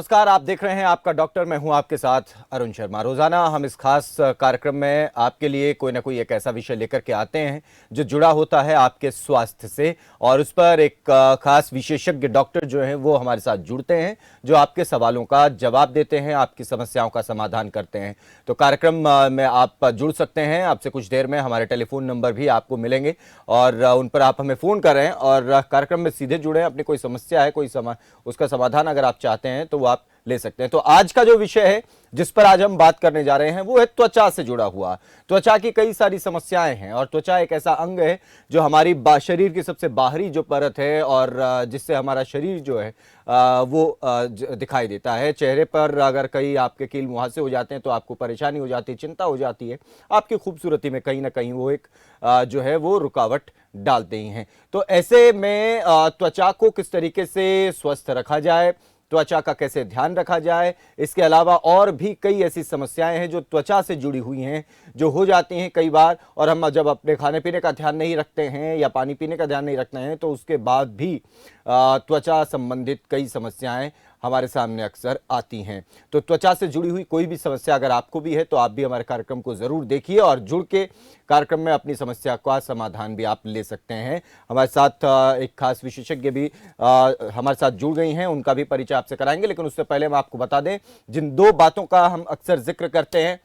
नमस्कार, आप देख रहे हैं आपका डॉक्टर। मैं हूं आपके साथ अरुण शर्मा। रोजाना हम इस खास कार्यक्रम में आपके लिए कोई ना कोई एक ऐसा विषय लेकर के आते हैं जो जुड़ा होता है आपके स्वास्थ्य से, और उस पर एक खास विशेषज्ञ डॉक्टर जो हैं वो हमारे साथ जुड़ते हैं, जो आपके सवालों का जवाब देते हैं, आपकी समस्याओं का समाधान करते हैं। तो कार्यक्रम में आप जुड़ सकते हैं। आपसे कुछ देर में हमारे टेलीफोन नंबर भी आपको मिलेंगे और उन पर आप हमें फ़ोन करें और कार्यक्रम में सीधे जुड़ें। अपनी कोई समस्या है, उसका समाधान अगर आप चाहते हैं तो वो आप ले सकते हैं। तो आज का जो विषय है जिस पर आज हम बात करने जा रहे हैं वो है त्वचा से जुड़ा हुआ। त्वचा की कई सारी समस्याएं हैं और त्वचा एक ऐसा अंग है जो हमारी शरीर की सबसे बाहरी जो परत है और जिससे हमारा शरीर जो है वो दिखाई देता है। चेहरे पर अगर कहीं आपके कील मुहासे हो जाते हैं तो आपको परेशानी हो जाती है, चिंता हो जाती है। आपकी खूबसूरती में कहीं ना कहीं वो एक जो है वो रुकावट डालते ही हैं। तो ऐसे में त्वचा को किस तरीके से स्वस्थ रखा जाए, त्वचा का कैसे ध्यान रखा जाए, इसके अलावा और भी कई ऐसी समस्याएं हैं जो त्वचा से जुड़ी हुई हैं, जो हो जाती हैं कई बार। और हम जब अपने खाने पीने का ध्यान नहीं रखते हैं या पानी पीने का ध्यान नहीं रखते हैं तो उसके बाद भी त्वचा संबंधित कई समस्याएं हमारे सामने अक्सर आती हैं। तो त्वचा से जुड़ी हुई कोई भी समस्या अगर आपको भी है तो आप भी हमारे कार्यक्रम को ज़रूर देखिए और जुड़ के कार्यक्रम में अपनी समस्या का समाधान भी आप ले सकते हैं। हमारे साथ एक खास विशेषज्ञ भी हमारे साथ जुड़ गई हैं, उनका भी परिचय आपसे कराएंगे। लेकिन उससे पहले हम आपको बता दें, जिन दो बातों का हम अक्सर जिक्र करते हैं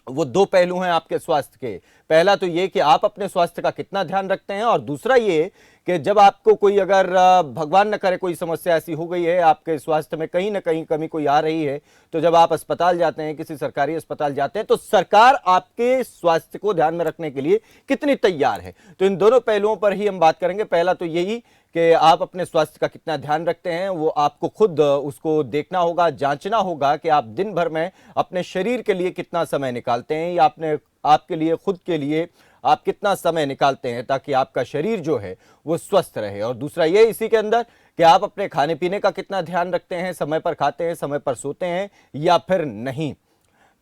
वो दो पहलू हैं आपके स्वास्थ्य के। पहला तो ये कि आप अपने स्वास्थ्य का कितना ध्यान रखते हैं, और दूसरा ये कि जब आपको कोई अगर भगवान न करे कोई समस्या ऐसी हो गई है, आपके स्वास्थ्य में कहीं ना कहीं कमी कोई आ रही है, तो जब आप अस्पताल जाते हैं, किसी सरकारी अस्पताल जाते हैं, तो सरकार आपके स्वास्थ्य को ध्यान में रखने के लिए कितनी तैयार है। तो इन दोनों पहलुओं पर ही हम बात करेंगे। पहला तो यही कि आप अपने स्वास्थ्य का कितना ध्यान रखते हैं, वो आपको खुद उसको देखना होगा, जांचना होगा कि आप दिन भर में अपने शरीर के लिए कितना समय निकालते हैं, या आपके लिए खुद के लिए आप कितना समय निकालते हैं ताकि आपका शरीर जो है वो स्वस्थ रहे। और दूसरा ये इसी के अंदर कि आप अपने खाने पीने का कितना ध्यान रखते हैं, समय पर खाते हैं, समय पर सोते हैं या फिर नहीं।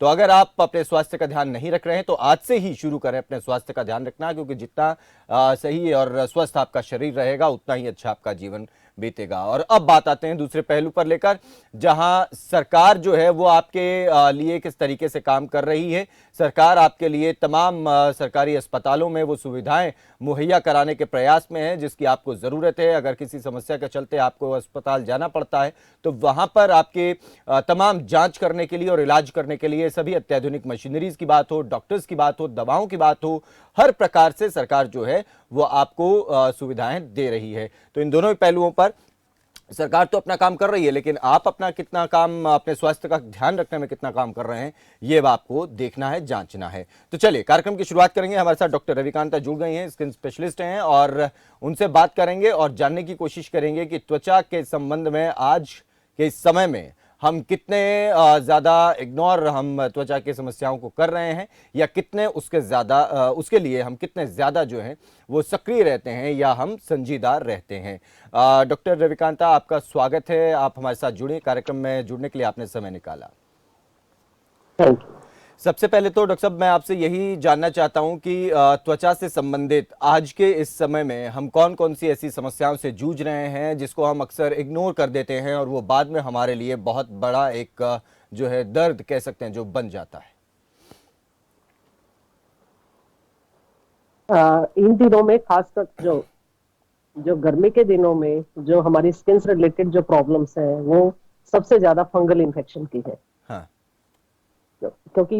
तो अगर आप अपने स्वास्थ्य का ध्यान नहीं रख रहे हैं तो आज से ही शुरू करें अपने स्वास्थ्य का ध्यान रखना, क्योंकि जितना सही और स्वस्थ आपका शरीर रहेगा उतना ही अच्छा आपका जीवन बीतेगा। और अब बात आते हैं दूसरे पहलू पर लेकर, जहां सरकार जो है वो आपके लिए किस तरीके से काम कर रही है। सरकार आपके लिए तमाम सरकारी अस्पतालों में वो सुविधाएं मुहैया कराने के प्रयास में है जिसकी आपको ज़रूरत है। अगर किसी समस्या के चलते आपको अस्पताल जाना पड़ता है तो वहां पर आपके तमाम जांच करने के लिए और इलाज करने के लिए सभी अत्याधुनिक मशीनरीज की बात हो, डॉक्टर्स की बात हो, दवाओं की बात हो, हर प्रकार से सरकार जो है वो आपको सुविधाएं दे रही है। तो इन दोनों पहलुओं पर सरकार तो अपना काम कर रही है, लेकिन आप अपना कितना काम, अपने स्वास्थ्य का ध्यान रखने में कितना काम कर रहे हैं, ये आपको देखना है, जांचना है। तो चलिए कार्यक्रम की शुरुआत करेंगे। हमारे साथ डॉक्टर रविकांता जुड़ गई हैं, स्किन स्पेशलिस्ट हैं, और उनसे बात करेंगे और जानने की कोशिश करेंगे कि त्वचा के संबंध में आज के इस समय में हम कितने ज़्यादा इग्नोर हम त्वचा की समस्याओं को कर रहे हैं, या कितने उसके लिए हम कितने ज़्यादा जो है वो सक्रिय रहते हैं या हम संजीदा रहते हैं। डॉक्टर रविकांता, आपका स्वागत है। आप हमारे साथ जुड़े, कार्यक्रम में जुड़ने के लिए आपने समय निकाला। Thank you. सबसे पहले तो डॉक्टर साहब मैं आपसे यही जानना चाहता हूं कि त्वचा से संबंधित आज के इस समय में हम कौन कौन सी ऐसी समस्याओं से जूझ रहे हैं जिसको हम अक्सर इग्नोर कर देते हैं और वो बाद में हमारे लिए बहुत बड़ा एक जो है दर्द कह सकते हैं जो बन जाता है। इन दिनों में खासकर जो जो गर्मी के दिनों में जो हमारी स्किन से रिलेटेड जो प्रॉब्लम्स हैं वो सबसे ज्यादा फंगल इन्फेक्शन की है। हाँ। क्योंकि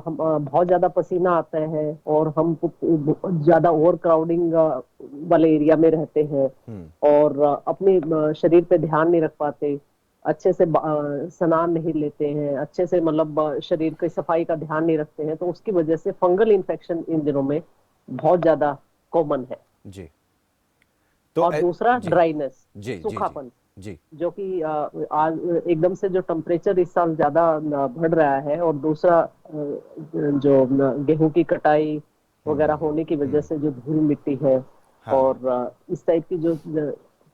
हम बहुत ज्यादा पसीना आता है और हम ज्यादा ओवर क्राउडिंग वाले एरिया में रहते हैं और अपने शरीर पे ध्यान नहीं रख पाते, अच्छे से स्नान नहीं लेते हैं, अच्छे से मतलब शरीर की सफाई का ध्यान नहीं रखते हैं, तो उसकी वजह से फंगल इन्फेक्शन इन दिनों में बहुत ज्यादा कॉमन है जी। तो और दूसरा ड्राइनेस, जी, सूखापन जी, जो कि आज एकदम से जो टेम्परेचर इस साल ज्यादा बढ़ रहा है, और दूसरा जो गेहूं की कटाई वगैरह होने की वजह से जो धूल मिट्टी है, हाँ। और इस टाइप की जो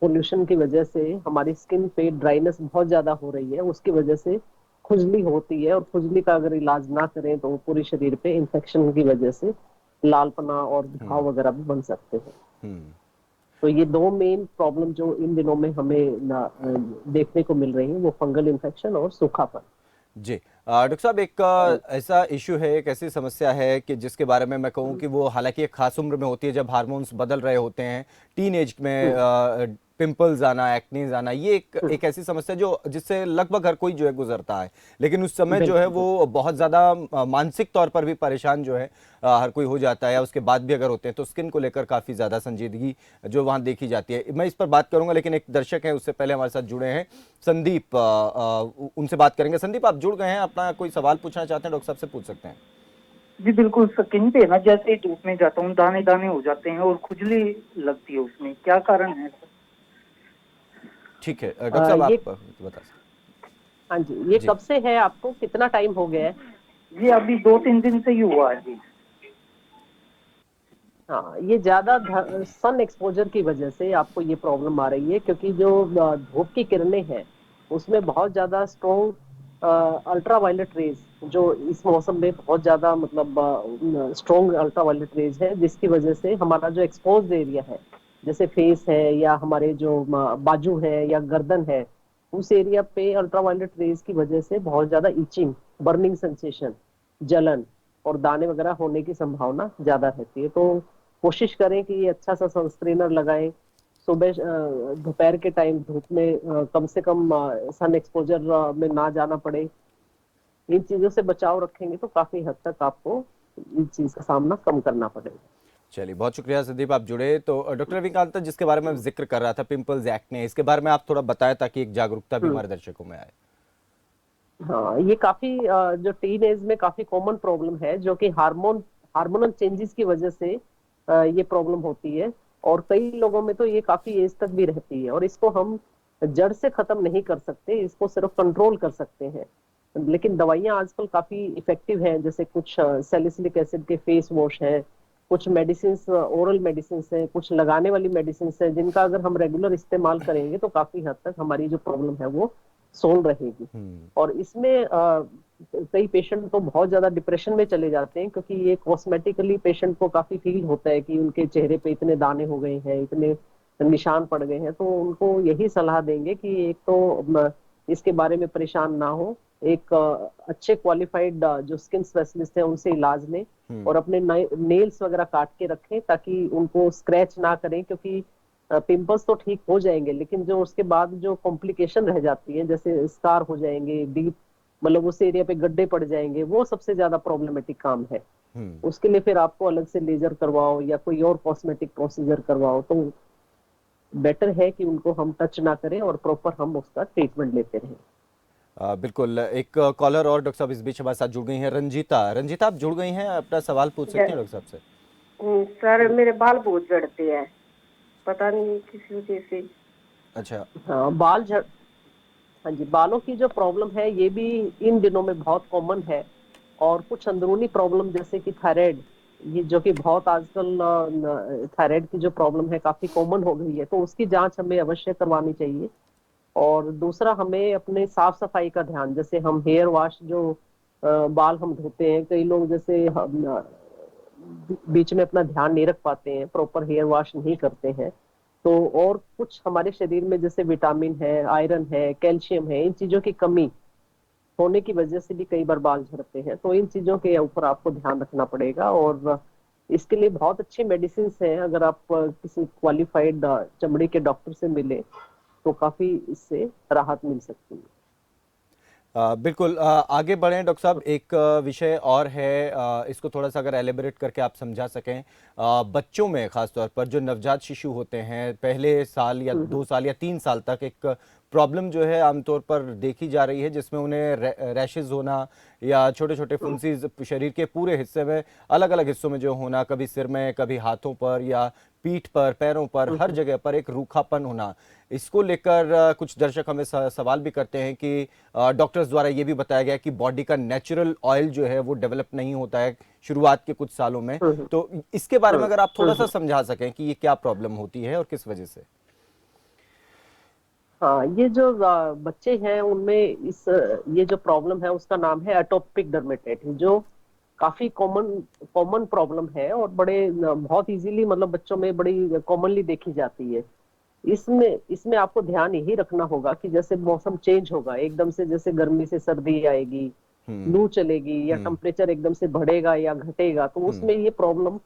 पोल्यूशन की वजह से हमारी स्किन पे ड्राइनेस बहुत ज्यादा हो रही है। उसकी वजह से खुजली होती है, और खुजली का अगर इलाज ना करें तो पूरे शरीर पे इन्फेक्शन की वजह से लालपना और घाव वगैरह भी बन सकते हैं। तो ये दो मेन प्रॉब्लम जो इन दिनों में हमें देखने को मिल रही है, वो फंगल इन्फेक्शन और सूखापन। जी। डॉक्टर साहब, एक ऐसा इश्यू है, एक ऐसी समस्या है कि जिसके बारे में मैं कहूँ कि वो हालांकि एक खास उम्र में होती है जब हार्मोन्स बदल रहे होते हैं, टीन एज में पिंपल्स आना, एक्नीज आना, ये एक ऐसी समस्या जो जिससे लगभग हर कोई जो है गुजरता है। लेकिन उस समय जो है बिल्कुल वो बहुत ज़्यादा मानसिक तौर पर भी परेशान जो है हर कोई हो जाता है, या उसके बाद भी अगर होते हैं तो स्किन को लेकर काफ़ी ज़्यादा संजीदगी जो वहाँ देखी जाती है। मैं इस पर बात करूंगा, लेकिन एक दर्शक है उससे पहले हमारे साथ जुड़े हैं संदीप, उनसे बात करेंगे। संदीप, आप जुड़ गए हैं, अपना कोई सवाल पूछना चाहते हैं डॉक्टर साहब से पूछ सकते हैं। जी बिल्कुल, स्किन पे ना जैसे ही धूप में जाता हूँ दाने दाने हो जाते हैं और खुजली लगती है, उसमें क्या कारण है? ठीक है डॉक्टर साहब, ये आप बता सकते हाँ जी, ये हैं। जी। कब से है, आपको कितना टाइम हो गया है? जी अभी 2-3 दिन से ही हुआ है जी। हाँ, ये ज्यादा सन एक्सपोजर की वजह से आपको ये प्रॉब्लम आ रही है, क्योंकि जो धूप की किरणें हैं उसमें बहुत ज्यादा स्ट्रॉन्ग अल्ट्रा वायलेट रेज, जो इस मौसम में बहुत ज्यादा मतलब स्ट्रॉन्ग अल्ट्रा वायलेट रेज है, जिसकी वजह से हमारा जो एक्सपोज एरिया है, जैसे फेस है या हमारे जो बाजू है या गर्दन है, उस एरिया पे अल्ट्रा वायलेट रेज की वजह से बहुत ज्यादा इचिंग, बर्निंग सेंसेशन, जलन और दाने वगैरह होने की संभावना ज्यादा रहती है। तो कोशिश करें कि अच्छा सा सनस्क्रीनर लगाएं। सुबह दोपहर के टाइम धूप में कम से कम सन एक्सपोजर में ना जाना पड़े। इन चीजों से बचाव रखेंगे तो काफी हद तक आपको इन चीज का सामना कम करना पड़ेगा। चलिए, बहुत शुक्रिया संदीप, आप जुड़े। तो डॉक्टर रविकांत, जिसके बारे में मैं जिक्र कर रहा था, पिंपल्स, एक्ने, इसके बारे में आप थोड़ा बताएं ताकि एक जागरूकता भी हम्म। हमारे दर्शकों में आए। हाँ, ये काफी जो टीन एज में काफी कॉमन प्रॉब्लम है, जो कि हार्मोनल चेंजेस की वजह से ये प्रॉब्लम होती है। और कई लोगों में तो ये काफी एज तक भी रहती है, और इसको हम जड़ से खत्म नहीं कर सकते, इसको सिर्फ कंट्रोल कर सकते हैं। लेकिन दवाइयां आजकल काफी इफेक्टिव हैं, जैसे कुछ सैलिसिलिक एसिड के फेस वॉश हैं, कुछ मेडिसिन, ओरल मेडिसिन हैं, कुछ लगाने वाली मेडिसिन हैं, जिनका अगर हम रेगुलर इस्तेमाल करेंगे तो काफी हद तक हमारी जो प्रॉब्लम है वो सोल्व रहेगी। और इसमें कई पेशेंट तो बहुत ज्यादा डिप्रेशन में चले जाते हैं, क्योंकि ये कॉस्मेटिकली पेशेंट को काफी फील होता है कि उनके चेहरे पे इतने दाने हो गए हैं, इतने निशान पड़ गए हैं। तो उनको यही सलाह देंगे कि एक तो इसके बारे में परेशान ना हो, एक अच्छे क्वालिफाइड जो स्किन स्पेशलिस्ट है उनसे इलाज लें, और अपने नेल्स वगैरह काट के रखें ताकि उनको स्क्रैच ना करें, क्योंकि पिंपल्स तो ठीक हो जाएंगे, लेकिन जो उसके बाद जो कॉम्प्लिकेशन रह जाती है, जैसे स्कार हो जाएंगे डीप, मतलब उस एरिया पे गड्ढे पड़ जाएंगे, वो सबसे ज्यादा प्रॉब्लमेटिक काम है। हम्म। उसके लिए फिर आपको अलग से लेजर करवाओ या कोई और कॉस्मेटिक प्रोसीजर करवाओ, तो बेटर है कि उनको हम टच ना करें और प्रॉपर हम उसका ट्रीटमेंट लेते रहें। बिल्कुल। एक कॉलर और डॉक्टर साहब इस बीच हमारे साथ जुड़ गई हैं, रंजीता। रंजीता, आप जुड़ गई हैं, अपना सवाल पूछ सकती हैं डॉक्टर साहब से। सर मेरे बाल बहुत झड़ते हैं, पता नहीं किस वजह से। अच्छा। हाँ, हाँ जी, बालों की जो प्रॉब्लम है ये भी इन दिनों में बहुत कॉमन है। और कुछ अंदरूनी प्रॉब्लम जैसे कि थायराइड, ये जो कि बहुत आजकल थायराइड की जो प्रॉब्लम है काफी कॉमन हो गई है, तो उसकी जांच हमें अवश्य करवानी चाहिए। और दूसरा, हमें अपने साफ सफाई का ध्यान, जैसे हम हेयर वॉश जो बाल हम धोते हैं, कई लोग जैसे हम बीच में अपना ध्यान नहीं रख पाते हैं, प्रॉपर हेयर वॉश नहीं करते हैं। तो और कुछ हमारे शरीर में जैसे विटामिन है, आयरन है, कैल्शियम है, इन चीजों की कमी होने की वजह से भी कई बार बाल झड़ते हैं। तो इन चीजों के ऊपर आपको ध्यान रखना पड़ेगा, और इसके लिए बहुत अच्छी मेडिसिन हैं। अगर आप किसी क्वालिफाइड चमड़ी के डॉक्टर से मिले तो काफी इससे राहत मिल सकती है। बिल्कुल। आगे बढ़ें डॉक्टर साहब, एक विषय और है, इसको थोड़ा सा अगर एलेबोरेट करके आप समझा सकें। बच्चों में खासतौर पर जो नवजात शिशु होते हैं, पहले साल या 2 साल या 3 साल तक एक प्रॉब्लम जो है आमतौर पर देखी जा रही है, जिसमें उन्हें रैशेज होना या छोटे छोटे फुंसीज शरीर के पूरे हिस्से में, अलग अलग हिस्सों में जो होना, कभी सिर में, कभी हाथों पर या पीठ पर, पैरों पर, हर जगह पर एक रूखापन होना। इसको लेकर कुछ दर्शक हमें सवाल भी करते हैं कि डॉक्टर्स द्वारा ये भी बताया गया कि बॉडी का नेचुरल ऑयल जो है वो डेवलप नहीं होता है शुरुआत के कुछ सालों में। तो इसके बारे में अगर आप थोड़ा सा समझा सकें कि ये क्या प्रॉब्लम होती है और किस वजह से। हाँ, ये जो बच्चे हैं उनमें ये जो प्रॉब्लम है उसका नाम है एटोपिक डर्मेटाइटिस, जो काफी कॉमन प्रॉब्लम है और बहुत इजीली मतलब बच्चों में बड़ी कॉमनली देखी जाती है। इसमें इसमें आपको ध्यान यही रखना होगा कि जैसे मौसम चेंज होगा एकदम से, जैसे गर्मी से सर्दी आएगी, लू चलेगी या टेम्परेचर एकदम से बढ़ेगा या घटेगा, तो उसमें ये प्रॉब्लम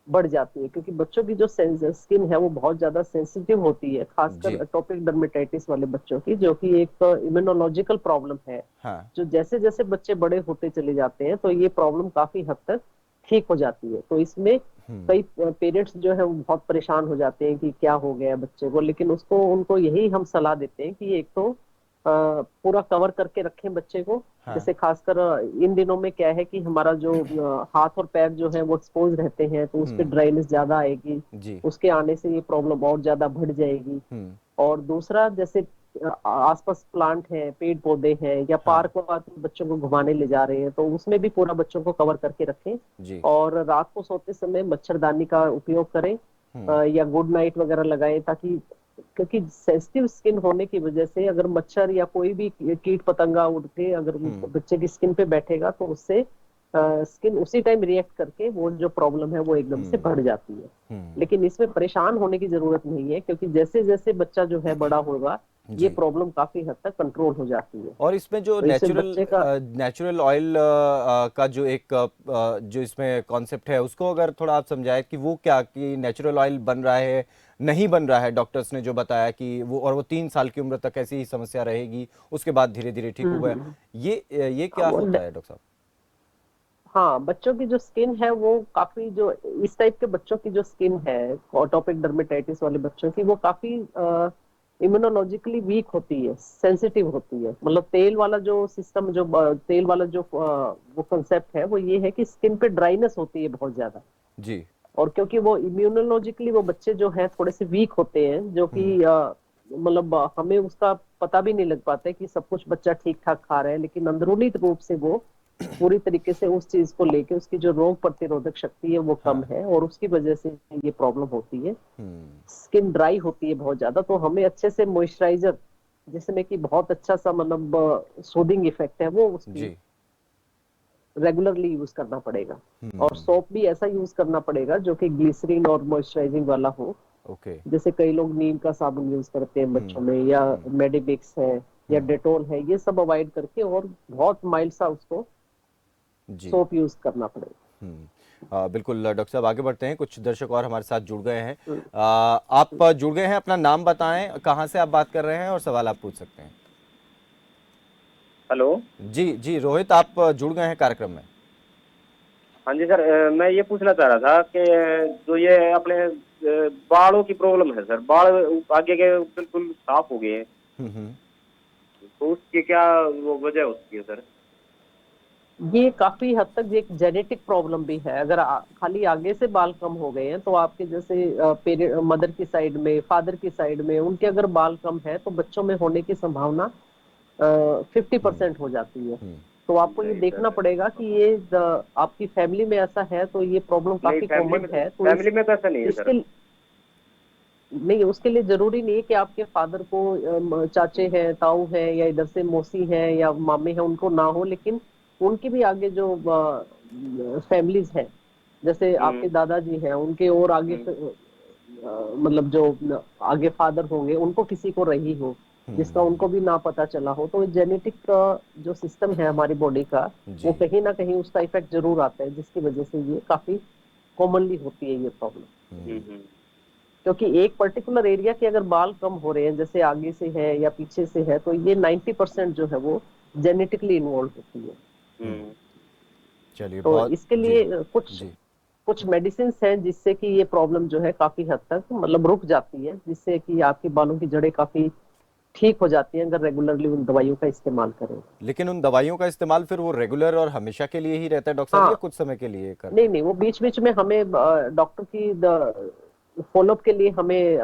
बढ़ जाती है, क्योंकि बच्चों की जो स्किन है वो बहुत ज्यादा सेंसिटिव होती है, खासकर जी। एटोपिक डर्मेटाइटिस वाले बच्चों की, जो कि एक इम्यूनोलॉजिकल प्रॉब्लम है। हाँ। जो जैसे जैसे बच्चे बड़े होते चले जाते हैं तो ये प्रॉब्लम काफी हद तक ठीक हो जाती है। तो इसमें कई पेरेंट्स जो है वो बहुत परेशान हो जाते हैं कि क्या हो गया बच्चे को, लेकिन उसको उनको यही हम सलाह देते हैं कि एक तो पूरा कवर करके रखें बच्चे को। हाँ। जैसे खासकर इन दिनों में क्या है कि हमारा जो हाथ और पैर जो है वो एक्सपोज रहते हैं, तो उस पर ड्राइनेस ज्यादा आएगी, जी। उसके आने से ये प्रॉब्लम और ज्यादा बढ़ जाएगी। और दूसरा, जैसे आसपास प्लांट है, पेड़ पौधे हैं या पार्क वार्क में बच्चों को घुमाने ले जा रहे हैं, तो उसमें भी पूरा बच्चों को कवर करके रखें। जी। और रात को सोते समय मच्छरदानी का उपयोग करें, या गुड नाइट वगैरह लगाएं, ताकि क्योंकि सेंसिटिव स्किन होने की वजह से अगर मच्छर या कोई भी कीट पतंगा उड़ के अगर बच्चे की स्किन पे बैठेगा तो उससे स्किन उसी टाइम रिएक्ट करके वो जो प्रॉब्लम है वो एकदम से बढ़ जाती है। लेकिन इसमें परेशान होने की जरूरत नहीं है, क्योंकि जैसे जैसे बच्चा जो है बड़ा होगा ये प्रॉब्लम काफी हद तक कंट्रोल हो जाती है। और इसमें जो तो इससे बच्चे का नेचुरल ऑयल का जो एक जो इसमें कॉन्सेप्ट है उसको अगर थोड़ा आप समझाएं कि वो क्या, कि नेचुरल ऑयल बन रहा है नहीं बन रहा है, डॉक्टर्स ने जो बताया कि वो 3 साल की उम्र तक ऐसी ही समस्या रहेगी, उसके बाद धीरे धीरे ठीक होगा, ये क्या वो होता है डॉक्टर साहब? हाँ, बच्चों की जो स्किन है वो काफी, जो इस टाइप के बच्चों की जो स्किन है एटोपिक डर्मेटाइटिस वाले बच्चों की, वो काफी इम्यूनोलॉजिकली वीक होती है, सेंसिटिव होती है। मतलब तेल वाला जो सिस्टम, जो तेल वाला जो वो कंसेप्ट है वो ये है कि स्किन पे ड्राइनेस होती है बहुत ज्यादा। जी। और क्योंकि वो इम्यूनोलॉजिकली वो बच्चे जो है थोड़े से वीक होते हैं, जो कि मतलब हमें उसका पता भी नहीं लग पाता है कि सब कुछ बच्चा ठीक ठाक खा रहा है, लेकिन अंदरूनी रूप से वो पूरी तरीके से उस चीज को लेके उसकी जो रोग प्रतिरोधक शक्ति है वो कम है, और उसकी वजह से ये प्रॉब्लम होती है। स्किन ड्राई होती है बहुत ज्यादा, तो हमें अच्छे से मॉइस्चराइजर, जिसमें कि बहुत अच्छा सा मतलब सूदिंग इफेक्ट है, वो उसकी जी। रेगुलरली यूज करना पड़ेगा। और सोप भी ऐसा यूज करना पड़ेगा जो कि ग्लिसरीन और मॉइस्चराइजिंग वाला हो। ओके। जैसे कई लोग नीम का साबुन यूज करते हैं बच्चों में, या मेडिमिक्स है या डेटोल है, ये सब अवॉइड करके और बहुत माइल्ड सा उसको जी। सोप यूज करना पड़ेगा। बिल्कुल डॉक्टर साहब, आगे बढ़ते हैं। कुछ दर्शक और हमारे साथ जुड़ गए हैं। आप जुड़ गए हैं, अपना नाम बताएं, कहाँ से आप बात कर रहे हैं और सवाल आप पूछ सकते हैं। हेलो। जी जी रोहित, आप जुड़ गए हैं कार्यक्रम में। हाँ जी सर, मैं ये पूछना चाह रहा था कि जो ये अपने बालों की प्रॉब्लम है सर, बाल आगे के बिल्कुल साफ हो गए हैं, तो उसकी क्या वो वजह होती है सर? ये काफी हद तक एक जेनेटिक प्रॉब्लम भी है। अगर खाली आगे से बाल कम हो गए हैं तो आपके जैसे मदर की साइड में, फादर की साइड में उनके अगर बाल कम है तो बच्चों में होने की संभावना 50% हो जाती है। तो आपको ये देखना पड़ेगा कि ये आपकी फैमिली में ऐसा है तो ये प्रॉब्लम नहीं, काफी कॉमन है। तो फैमिली में तो ऐसा नहीं है इसके सर। नहीं, उसके लिए जरूरी नहीं है कि आपके फादर को चाचे हैं, ताऊ हैं, या इधर से मौसी हैं या मामे हैं, उनको ना हो, लेकिन उनकी भी आगे जो फैमिलीज हैं, जैसे आपके दादाजी हैं, उनके और आगे मतलब जो आगे फादर होंगे, उनको किसी को रही हो जिसका उनको भी ना पता चला हो, तो जेनेटिक जो सिस्टम है हमारी बॉडी का, वो कहीं ना कहीं उसका इफेक्ट जरूर आता है, जिसकी वजह से ये काफी कॉमनली होती है ये प्रॉब्लम। क्योंकि एक पर्टिकुलर एरिया के अगर बाल कम हो रहे हैं, जैसे आगे से है या पीछे से है, तो ये 90% जो है वो जेनेटिकली इन्वॉल्व होती है। चलिए, तो बहुत इसके लिए कुछ मेडिसिन हैं जिससे कि ये प्रॉब्लम जो है काफी हद तक मतलब रुक जाती है, जिससे कि आपके बालों की जड़ें काफी ठीक हो जाती हैं अगर रेगुलरली उन दवाइयों का इस्तेमाल करें। लेकिन उन दवाइयों का इस्तेमाल फिर वो रेगुलर और हमेशा के लिए ही रहता है डॉक्टर साहब, या कुछ समय के लिए करते हैं? नहीं, वो बीच बीच में हमें डॉक्टर की फॉलोअप के लिए हमें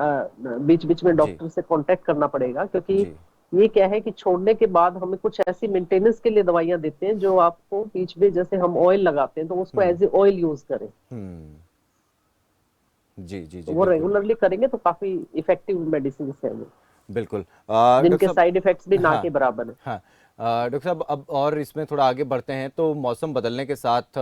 बीच बीच में डॉक्टर से कांटेक्ट करना पड़ेगा, क्योंकि ये क्या है कि छोड़ने के बाद हमें कुछ ऐसी मेंटेनेंस के लिए दवाइयां देते हैं जो आपको बीच में, जैसे हम ऑयल लगाते हैं तो उसको एज ए ऑयल यूज करें। जी जी जी, तो वो रेगुलरली करेंगे तो काफी इफेक्टिव मेडिसिन है वो, बिल्कुल, जिनके साइड इफेक्ट्स भी ना के बराबर है। हाँ डॉक्टर साहब, अब और इसमें थोड़ा आगे बढ़ते हैं। तो मौसम बदलने के साथ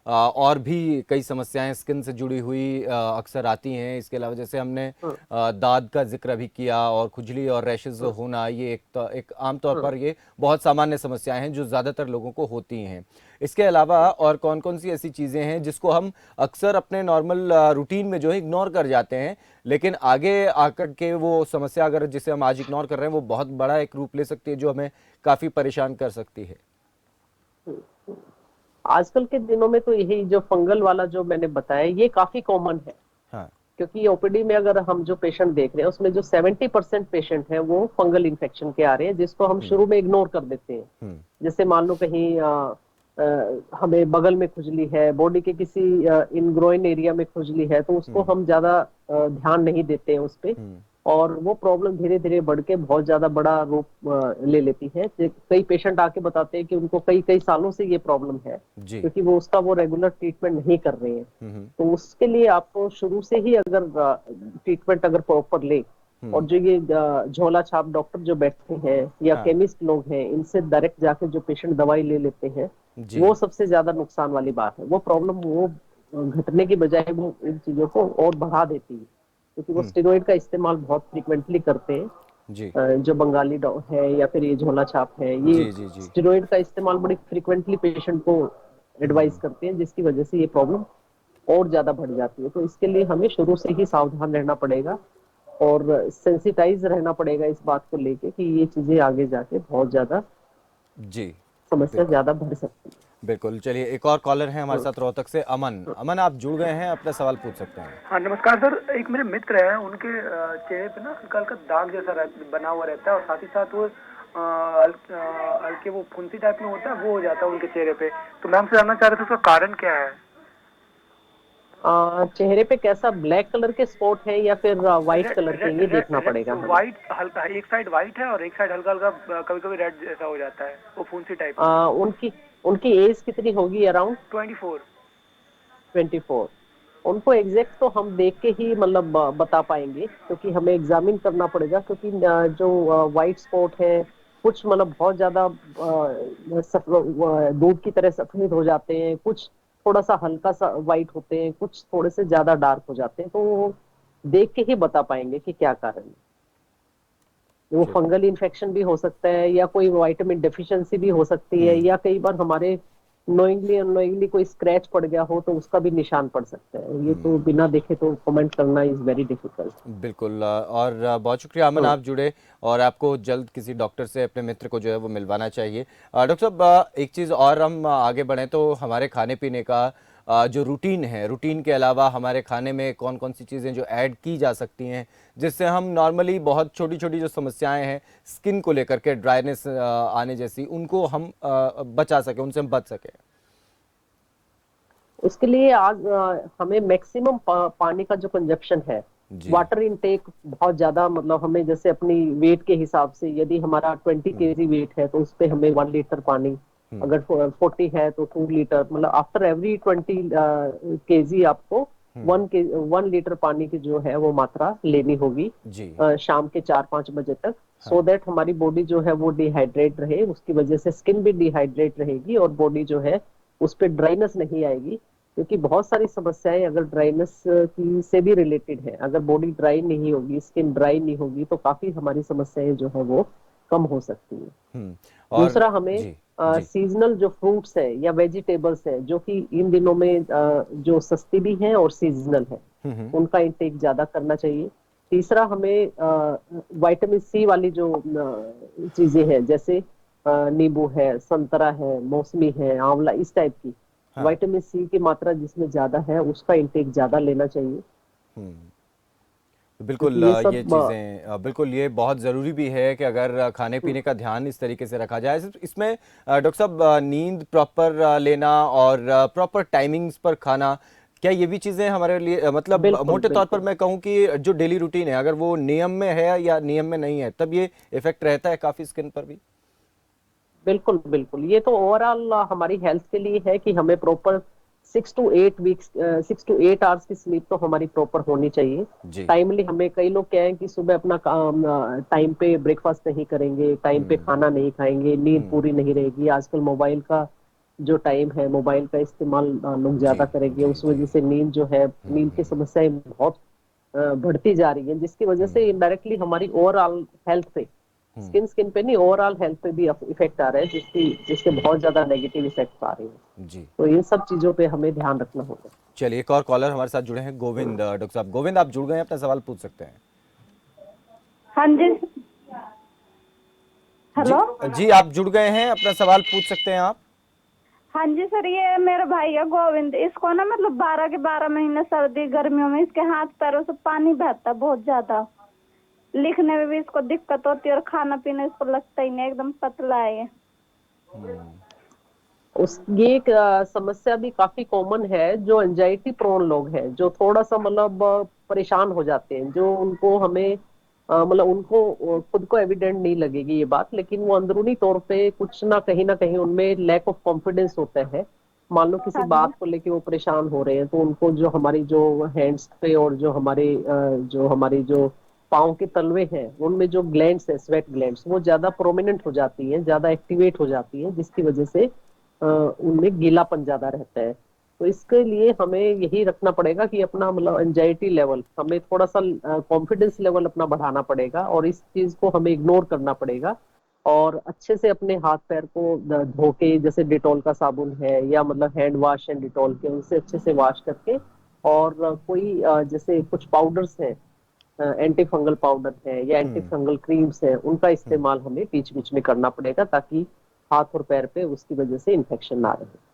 और भी कई समस्याएं स्किन से जुड़ी हुई अक्सर आती हैं। इसके अलावा जैसे हमने दाद का जिक्र अभी किया, और खुजली और रैशेज होना, ये एक आमतौर पर ये बहुत सामान्य समस्याएं हैं जो ज़्यादातर लोगों को होती हैं। इसके अलावा और कौन कौन सी ऐसी चीज़ें हैं जिसको हम अक्सर अपने नॉर्मल रूटीन में जो है इग्नोर कर जाते हैं, लेकिन आगे आकर के वो समस्या अगर जिसे हम आज इग्नोर कर रहे हैं वो बहुत बड़ा एक रूप ले सकती है, जो हमें काफ़ी परेशान कर सकती है? आजकल के दिनों में तो यही जो फंगल वाला जो मैंने बताया ये काफी कॉमन है। हाँ। क्योंकि ओपीडी में अगर हम जो पेशेंट देख रहे हैं उसमें जो 70% पेशेंट हैं वो फंगल इन्फेक्शन के आ रहे हैं, जिसको हम शुरू में इग्नोर कर देते हैं। जैसे मान लो कहीं हमें बगल में खुजली है, बॉडी के किसी इनग्रोइन एरिया में खुजली है, तो उसको हम ज्यादा ध्यान नहीं देते हैं उस पे, और वो प्रॉब्लम धीरे धीरे बढ़ के बहुत ज्यादा बड़ा रूप ले लेती है। कई पेशेंट आके बताते हैं कि उनको कई कई सालों से ये प्रॉब्लम है, क्योंकि वो उसका वो रेगुलर ट्रीटमेंट नहीं कर रहे हैं। तो उसके लिए आपको शुरू से ही अगर ट्रीटमेंट अगर प्रॉपर ले, और जो ये झोला छाप डॉक्टर जो बैठते हैं या केमिस्ट लोग हैं, इनसे डायरेक्ट जाके जो पेशेंट दवाई ले लेते हैं, वो सबसे ज्यादा नुकसान वाली बात है। वो प्रॉब्लम वो घटने की बजाय वो इन चीजों को और बढ़ा देती है, क्योंकि वो स्टेरॉइड का इस्तेमाल बहुत फ्रिक्वेंटली करते हैं जी। जो बंगाली है या फिर ये झोला छाप है, ये स्टेरॉइड का इस्तेमाल बड़ी फ्रिक्वेंटली पेशेंट को एडवाइस करते हैं, जिसकी वजह से ये प्रॉब्लम और ज्यादा बढ़ जाती है। तो इसके लिए हमें शुरू से ही सावधान रहना पड़ेगा और सेंसिटाइज रहना पड़ेगा इस बात को लेके कि ये चीजें आगे जाके बहुत ज्यादा जी समस्या ज्यादा बढ़ सकती है। बिल्कुल। चलिए, एक और कॉलर है हमारे साथ रोहतक से, अमन। अमन, आप जुड़ गए हैं, अपना सवाल पूछ सकते हैं। हाँ नमस्कार सर, एक मेरे मित्र हैं, उनके चेहरे पे ना हल्का हल्का दाग जैसा बना हुआ रहता है, और साथ ही साथ वो हल्के वो फुंसी टाइप में होता है, वो हो जाता है उनके चेहरे पे। तो मैं हमसे जानना चाह रहा था उसका कारण क्या है? चेहरे पे कैसा ब्लैक कलर के स्पॉट है या फिर व्हाइट कलर के, ये देखना पड़ेगा। व्हाइट हल्का, एक साइड व्हाइट है और एक साइड हल्का हल्का कभी कभी रेड जैसा हो जाता है, वो फुंसी टाइप। उनकी एज कितनी होगी? अराउंड 24। उनको एग्जैक्ट तो हम देख के ही मतलब बता पाएंगे, क्योंकि हमें एग्जामिन करना पड़ेगा, क्योंकि जो व्हाइट स्पॉट है कुछ मतलब बहुत ज्यादा दूध की तरह सफेद हो जाते हैं, कुछ थोड़ा सा हल्का सा व्हाइट होते हैं, कुछ थोड़े से ज्यादा डार्क हो जाते हैं। तो वो देख के ही बता पाएंगे कि क्या कारण है। वो फंगल इन्फेक्शन भी हो सकता है, या कोई विटामिन डेफिशिएंसी भी हो सकती है, या कई बार हमारे नोइंगली अननोइंगली कोई स्क्रैच पड़ गया हो तो उसका भी निशान पड़ सकता है। ये तो बिना देखे तो कमेंट करना इज वेरी डिफिकल्ट। बिल्कुल। और बहुत शुक्रिया अमन, आप जुड़े, और आपको जल्द किसी डॉक्टर से अपने मित्र को जो है वो मिलवाना चाहिए। डॉक्टर साहब, एक चीज़ और हम आगे बढ़ें तो हमारे खाने पीने का जो रूटीन है, रूटीन के अलावा हमारे खाने में कौन कौन सी चीज़ें जो ऐड की जा सकती हैं जिससे हम नॉर्मली बहुत छोटी छोटी जो समस्याएं हैं स्किन को लेकर के, ड्राइनेस आने जैसी, उनको हम बचा सकें, उनसे हम बच सकें? उसके लिए आज हमें मैक्सिमम पानी का जो कंजप्शन है, वाटर इनटेक बहुत ज्यादा, मतलब हमें जैसे अपनी वेट के हिसाब से, यदि हमारा 20 kg वेट है तो उस पे हमें 1 लीटर पानी, अगर 40 है तो 2 लीटर, मतलब आफ्टर एवरी 20 kg आपको 1 लीटर पानी की जो है वो मात्रा लेनी होगी शाम के 4-5 बजे तक, सो दैट हमारी बॉडी जो है वो डिहाइड्रेट रहे। उसकी वजह से स्किन भी डिहाइड्रेट रहेगी और बॉडी जो है उस पर ड्राइनेस नहीं आएगी, क्योंकि बहुत सारी समस्याएं अगर ड्राइनेस की से भी रिलेटेड है। अगर बॉडी ड्राई नहीं होगी, स्किन ड्राई नहीं होगी, तो काफी हमारी समस्याएं जो है वो कम हो सकती है। दूसरा, हमें सीजनल जो फ्रूट्स है या वेजिटेबल्स है, जो कि इन दिनों में जो सस्ती भी हैं और सीजनल है, उनका इंटेक ज्यादा करना चाहिए। तीसरा, हमें विटामिन सी वाली जो चीजें हैं, जैसे नींबू है, संतरा है, मौसमी है, आंवला, इस टाइप की विटामिन सी की मात्रा जिसमें ज्यादा है उसका इंटेक ज्यादा लेना चाहिए। बिल्कुल, ये चीज़ें बिल्कुल ये बहुत ज़रूरी भी है कि अगर खाने पीने का ध्यान इस तरीके से रखा जाए। इसमें डॉक्टर साहब, नींद प्रॉपर लेना और प्रॉपर टाइमिंग्स पर खाना, क्या ये भी चीज़ें हमारे लिए, मतलब मोटे तौर पर मैं कहूँ कि जो डेली रूटीन है अगर वो नियम में है या नियम में नहीं है, तब ये इफेक्ट रहता है काफ़ी स्किन पर भी? बिल्कुल बिल्कुल, ये तो ओवरऑल हमारी हेल्थ के लिए है कि हमें प्रॉपर 6 to 8 आवर्स की स्लीप तो हमारी प्रॉपर होनी चाहिए टाइमली। हमें कई लोग क्या है कि सुबह अपना टाइम पे ब्रेकफास्ट नहीं करेंगे, टाइम पे खाना नहीं खाएंगे, नींद पूरी नहीं रहेगी। आजकल मोबाइल का जो टाइम है मोबाइल का इस्तेमाल लोग ज्यादा जी करेंगे, जी उस जी। वजह से नींद जो है, नींद की समस्याएं बहुत बढ़ती जा रही है, जिसकी वजह से इनडायरेक्टली हमारी ओवरऑल हेल्थ पे, स्किन पे नहीं, ओवरऑल हेल्थ पे भी इफेक्ट आ रहा है, जिसके बहुत ज्यादा नेगेटिव इफेक्ट आ रहे हैं। जी। तो इन सब चीजों पे हमें ध्यान रखना होगा। चलिए, एक और कॉलर हमारे साथ जुड़े हैं, गोविंद। डॉक्टर साहब गोविंद, आप जुड़ गए हैं, अपना सवाल पूछ सकते हैं। हाँ जी। जी हेलो। जी, आप जुड़ गए हैं, अपना सवाल पूछ सकते हैं आप। हाँ जी सर, ये मेरा भाई है गोविंद, इसको ना मतलब 12 के 12 महीने सर्दी गर्मियों में इसके हाथ पैरों से पानी बहता है बहुत ज्यादा। लिखने में भी इसको दिक्कत होती है और खाना पीना इसको लगता ही नहीं, एकदम पतला है ये। ये एक समस्या भी काफी कॉमन है, जो एंजाइटी प्रोन लोग हैं, जो थोड़ा सा मतलब परेशान हो जाते हैं, जो उनको हमें मतलब उनको खुद को एविडेंट नहीं लगेगी ये बात, लेकिन वो अंदरूनी तौर पे कुछ ना कहीं उनमें लैक ऑफ कॉन्फिडेंस होता है। मान लो किसी हाँ जी। बात को लेके वो परेशान हो रहे हैं, तो उनको जो हमारी जो हैंड्स पे और जो हमारी जो पाँव के तलवे हैं, उनमें जो ग्लैंड्स है, स्वेट ग्लैंड्स, वो ज्यादा प्रोमिनेंट हो जाती हैं, ज्यादा एक्टिवेट हो जाती हैं, जिसकी वजह से उनमें गीलापन ज्यादा रहता है। तो इसके लिए हमें यही रखना पड़ेगा कि अपना मतलब एंजाइटी लेवल, हमें थोड़ा सा कॉन्फिडेंस लेवल अपना बढ़ाना पड़ेगा, और इस चीज को हमें इग्नोर करना पड़ेगा, और अच्छे से अपने हाथ पैर को धो के, जैसे डिटॉल का साबुन है या मतलब हैंड वॉश एंड डिटॉल के, उनसे अच्छे से वॉश करके, और कोई जैसे कुछ पाउडर्स हैं, एंटी फंगल पाउडर है या एंटी फंगल क्रीम्स है, उनका इस्तेमाल हमें बीच बीच में करना पड़ेगा, ताकि हाथ और पैर पे उसकी वजह से इन्फेक्शन ना रहे।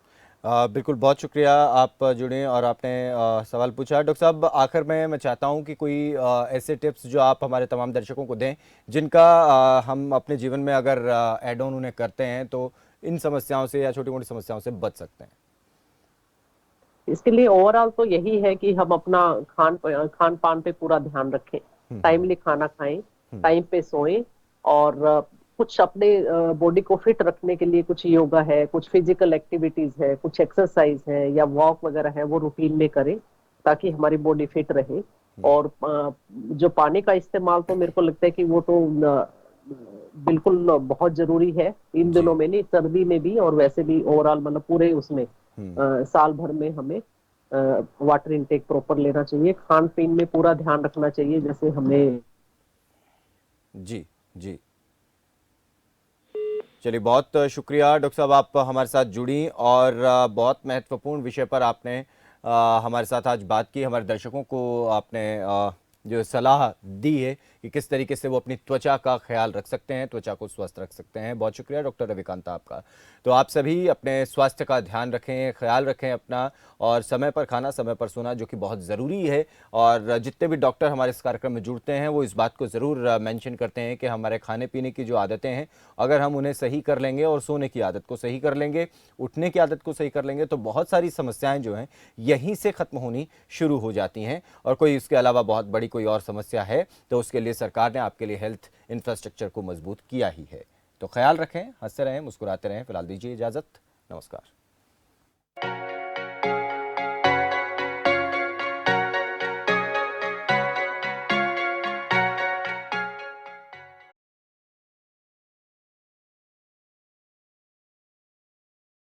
बिल्कुल, बहुत शुक्रिया, आप जुड़े और आपने सवाल पूछा। डॉक्टर साहब, आखिर में मैं चाहता हूं कि कोई ऐसे टिप्स जो आप हमारे तमाम दर्शकों को दें, जिनका हम अपने जीवन में अगर ऐड ऑन उन्हें करते हैं तो इन समस्याओं से या छोटी मोटी समस्याओं से बच सकते हैं। इसके लिए ओवरऑल तो यही है कि हम अपना खान पान पे पूरा ध्यान रखें, टाइमली खाना खाएं, टाइम पे सोएं, और कुछ अपने बॉडी को फिट रखने के लिए कुछ योगा है, कुछ फिजिकल एक्टिविटीज है, कुछ एक्सरसाइज है या वॉक वगैरह है, वो रूटीन में करें, ताकि हमारी बॉडी फिट रहे। और जो पानी का इस्तेमाल, तो मेरे को लगता है कि वो तो बिल्कुल बहुत जरूरी है, इन जी। दिनों में नहीं, सर्दी में भी और वैसे भी ओवरऑल, मतलब पूरे उसमें साल भर में हमें वाटर इनटेक प्रॉपर लेना चाहिए, खान पीन में पूरा ध्यान रखना चाहिए, जैसे हमें। जी जी। चलिए, बहुत शुक्रिया डॉक्टर साहब, आप हमारे साथ जुड़ी और बहुत महत्वपूर्ण विषय पर आपने हमारे साथ आज बात की। हमारे दर्शकों को आपने जो सलाह दी है कि किस तरीके से वो अपनी त्वचा का ख्याल रख सकते हैं, त्वचा को स्वस्थ रख सकते हैं। बहुत शुक्रिया डॉक्टर रविकांत आपका। तो आप सभी अपने स्वास्थ्य का ध्यान रखें, ख्याल रखें अपना, और समय पर खाना, समय पर सोना, जो कि बहुत ज़रूरी है। और जितने भी डॉक्टर हमारे इस कार्यक्रम में जुड़ते हैं, वो इस बात को ज़रूर मेंशन करते हैं कि हमारे खाने पीने की जो आदतें हैं, अगर हम उन्हें सही कर लेंगे और सोने की आदत को सही कर लेंगे, उठने की आदत को सही कर लेंगे, तो बहुत सारी समस्याएं जो हैं यहीं से ख़त्म होनी शुरू हो जाती हैं। और कोई इसके अलावा बहुत बड़ी कोई और समस्या है तो उसके लिए सरकार ने आपके लिए हेल्थ इंफ्रास्ट्रक्चर को मजबूत किया ही है। तो ख्याल रखें, हंसते रहें, मुस्कुराते रहें। फिलहाल दीजिए इजाज़त, नमस्कार।